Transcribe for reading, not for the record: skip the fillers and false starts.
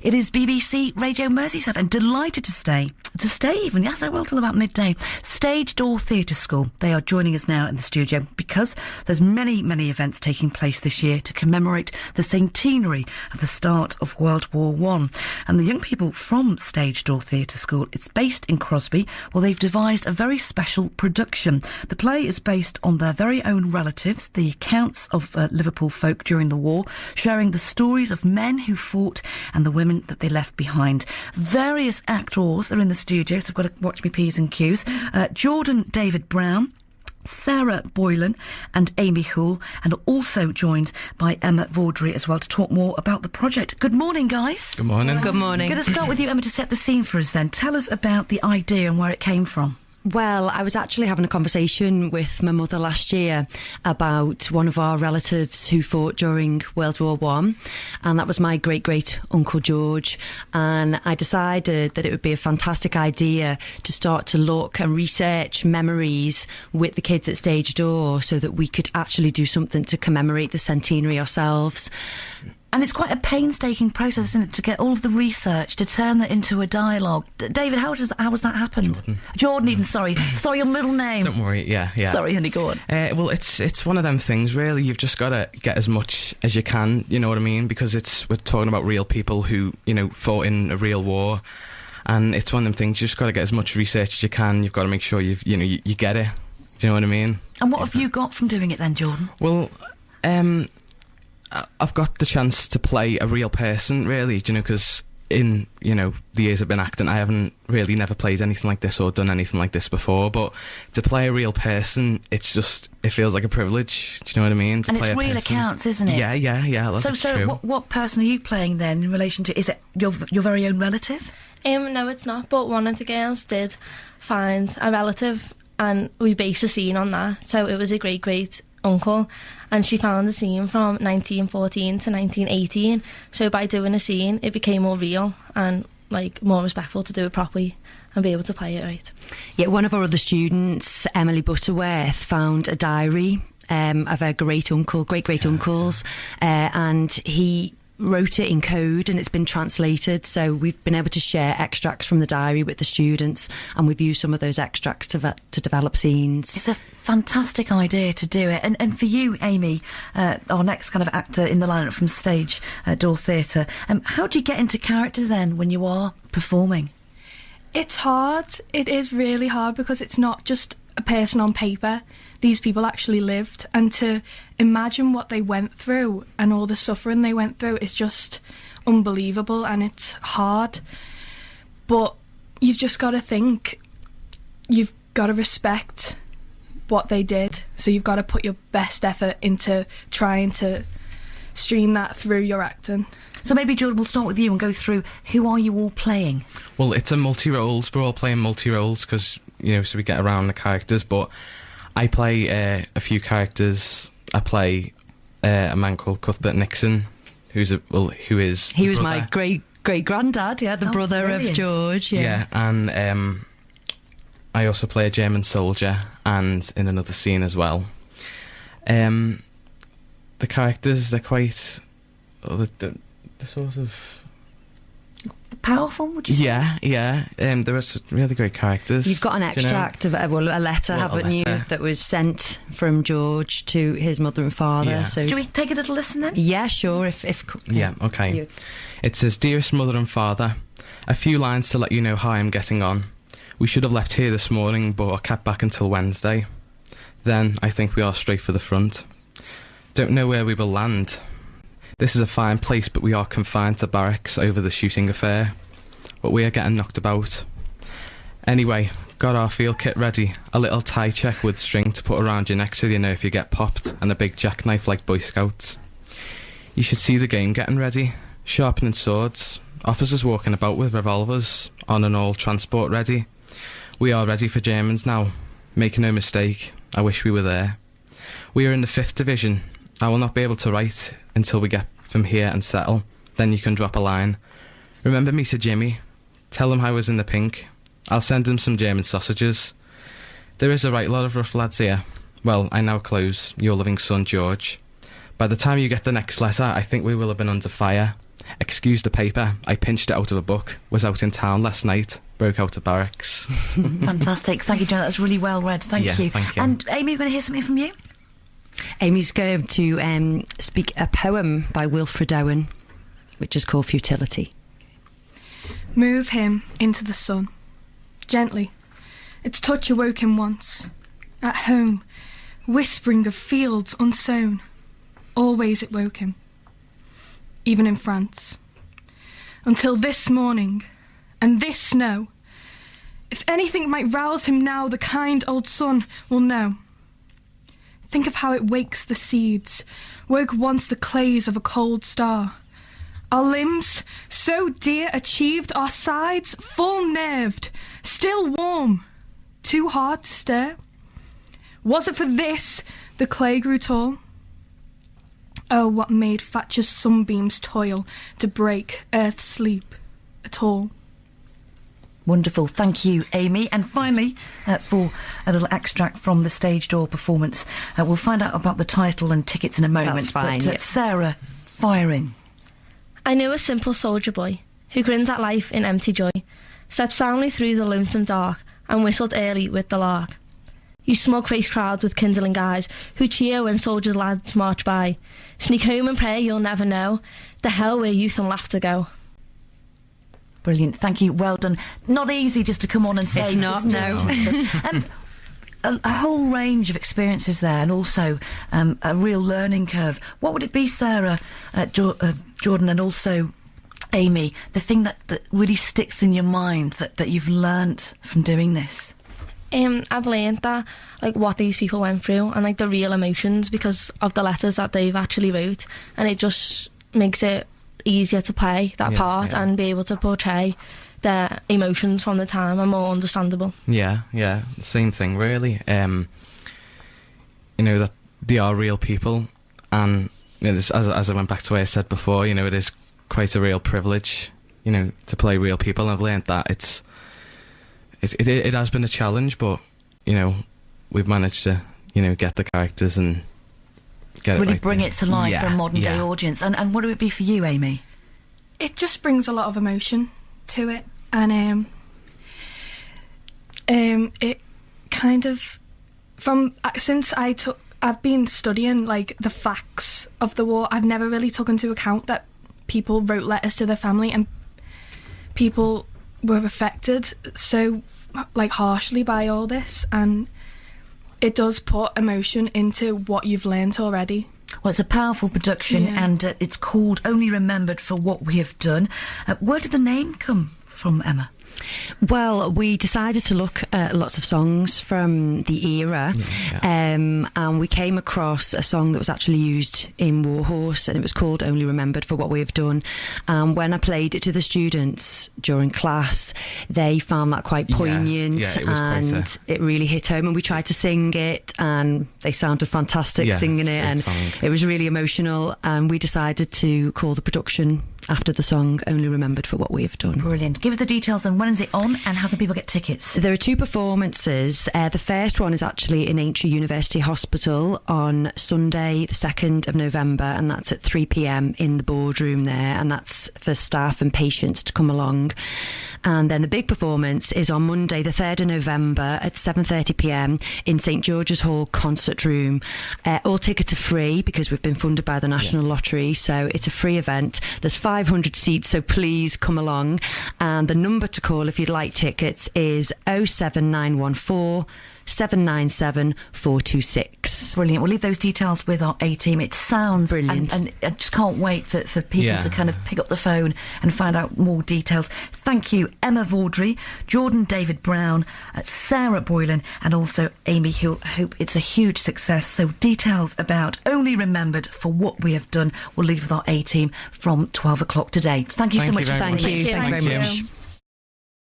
It is BBC Radio Merseyside, and delighted to stay even, yes, I will, till about midday. Stage Door Theatre School. They are joining us now in the studio because there's many events taking place this year to commemorate the centenary of the start of World War I. And the young people from Stage Door Theatre School, it's based in Crosby, well, they've devised a very special production. The play is based on their very own relatives, the accounts of Liverpool folk during the war, sharing the stories of men who fought and the women that they left behind. Various actors are in the studio, so I've got to watch me P's and Q's. Jordan David Brown, Sarah Boylan and Amy Hoole, and also joined by Emma Vaudry as well to talk more about the project. Good morning, guys. Good morning. Good morning. Going to start with you, Emma, to set the scene for us then. Tell us about the idea and where it came from. Well, I was actually having a conversation with my mother last year about one of our relatives who fought during World War I, and that was my great-great-uncle George. And I decided that it would be a fantastic idea to start to look and research memories with the kids at Stage Door so that we could actually do something to commemorate the centenary ourselves. And it's quite a painstaking process, isn't it, to get all of the research, to turn that into a dialogue. David, how has that happened? Jordan, even, sorry, your middle name. Don't worry, yeah. Sorry, honey, go on. Well, it's one of them things, really. You've just got to get as much as you can, you know what I mean? Because we're talking about real people who, fought in a real war. And it's one of them things, you just got to get as much research as you can. You've got to make sure you get it. Do you know what I mean? And what have you got from doing it then, Jordan? Well, I've got the chance to play a real person, really, because in, the years I've been acting, I haven't really never played anything like this or done anything like this before, but to play a real person, it feels like a privilege, do you know what I mean? And it's real accounts, isn't it? Yeah, So what person are you playing then in relation to, is it your very own relative? No, it's not, but one of the girls did find a relative, and we based a scene on that, so it was a great uncle, and she found the scene from 1914 to 1918, so by doing a scene it became more real and more respectful to do it properly and be able to play it right. Yeah, one of our other students, Emily Butterworth, found a diary of her great-great-uncles, and he wrote it in code and it's been translated, so we've been able to share extracts from the diary with the students, and we've used some of those extracts to develop scenes. It's a fantastic idea to do it. And for you, Amy, our next kind of actor in the lineup from Stage Door Theatre, how do you get into character then when you are performing? It's hard. It is really hard because it's not just a person on paper. These people actually lived, and to imagine what they went through and all the suffering they went through is just unbelievable, and it's hard. But you've just got to think, you've got to respect what they did, so you've got to put your best effort into trying to stream that through your acting. So maybe, Jordan, we'll start with you and go through, who are you all playing? Well, it's a multi-roles. We're all playing multi-roles because, so we get around the characters, but I play a few characters. I play a man called Cuthbert Nixon, who was my great-granddad, the brother brilliant. Of George. Yeah, and I also play a German soldier, and in another scene as well. The characters, they're quite... they're sort of... Powerful, would you say? Yeah. There are really great characters. You've got an extract of a letter, haven't you, that was sent from George to his mother and father. Yeah. So, do we take a little listen then? Yeah, sure. Yeah, okay. It says, "Dearest mother and father, a few lines to let you know how I'm getting on. We should have left here this morning, but are kept back until Wednesday. Then I think we are straight for the front. Don't know where we will land. This is a fine place, but we are confined to barracks over the shooting affair. But we are getting knocked about. Anyway, got our field kit ready. A little tie check with string to put around your neck so you know if you get popped, and a big jackknife like Boy Scouts. You should see the game getting ready. Sharpening swords. Officers walking about with revolvers. On and all transport ready. We are ready for Germans now. Make no mistake, I wish we were there. We are in the 5th Division. I will not be able to write until we get from here and settle. Then you can drop a line. Remember me to Jimmy. Tell him I was in the pink. I'll send him some German sausages. There is a right lot of rough lads here. Well, I now close. Your loving son, George. By the time you get the next letter, I think we will have been under fire. Excuse the paper. I pinched it out of a book. Was out in town last night. Broke out of barracks. Fantastic. Thank you, John. That was really well read. Thank you. Thank you. And Amy, we're going to hear something from you? Amy's going to speak a poem by Wilfred Owen, which is called Futility. Move him into the sun, gently. Its touch awoke him once. At home, whispering of fields unsown. Always it woke him. Even in France. Until this morning, and this snow. If anything might rouse him now, the kind old sun will know. Think of how it wakes the seeds, woke once the clays of a cold star. Our limbs, so dear achieved, our sides full nerved, still warm, too hard to stir. Was it for this the clay grew tall? Oh, what made Thatcher's sunbeams toil to break Earth's sleep at all? Wonderful. Thank you, Amy. And finally, for a little extract from the Stage Door performance, we'll find out about the title and tickets in a moment. That's fine, but Sarah, firing. I knew a simple soldier boy who grinned at life in empty joy, stepped soundly through the lonesome dark and whistled early with the lark. You smug-faced crowds with kindling eyes who cheer when soldier lads march by. Sneak home and pray you'll never know the hell where youth and laughter go. Brilliant. Thank you. Well done. Not easy just to come on and say... It's not, no. A whole range of experiences there, and also a real learning curve. What would it be, Sarah, Jordan, and also Amy, the thing that really sticks in your mind that you've learnt from doing this? I've learned that, like, what these people went through and, like, the real emotions because of the letters that they've actually wrote, and it just makes it easier to play that part and be able to portray their emotions from the time and more understandable. Yeah, same thing really. You know, that they are real people, and you know, this, as I went back to what I said before, you know, it is quite a real privilege, you know, to play real people. I've learned that it has been a challenge, but you know, we've managed to, you know, get the characters and get really it right bring there. it to life for a modern day audience. And what would it be for you, Amy? It just brings a lot of emotion to it, and it kind of I've been studying like the facts of the war. I've never really taken into account that people wrote letters to their family and people were affected so like harshly by all this, and it does put emotion into what you've learnt already. Well, it's a powerful production, and it's called Only Remembered for What We Have Done. Where did the name come from, Emma? Well, we decided to look at lots of songs from the era, and we came across a song that was actually used in Warhorse, and it was called Only Remembered for What We Have Done. And when I played it to the students during class, they found that quite poignant, and it really hit home. And we tried to sing it, and they sounded fantastic singing it, and it was really emotional. And we decided to call the production after the song Only Remembered for What We Have Done. Brilliant. Give us the details then. When is it on, and how can people get tickets? There are two performances. The first one is actually in Aintree University Hospital on Sunday the 2nd of November, and that's at 3 p.m. in the boardroom there, and that's for staff and patients to come along. And then the big performance is on Monday the 3rd of November at 7:30 p.m. in St George's Hall Concert Room. All tickets are free because we've been funded by the National Lottery, so it's a free event. There's 500 seats, so please come along. And the number to call if you'd like tickets is 07914 797 426. Brilliant. We'll leave those details with our A-team. It sounds brilliant, and I just can't wait for people to kind of pick up the phone and find out more details. Thank you, Emma Vaudry, Jordan David Brown, Sarah Boylan, and also Amy Hill. I hope it's a huge success. So details about Only Remembered for What We Have Done we'll leave with our A-team from 12 o'clock today. Thank you so much. Thank you very much.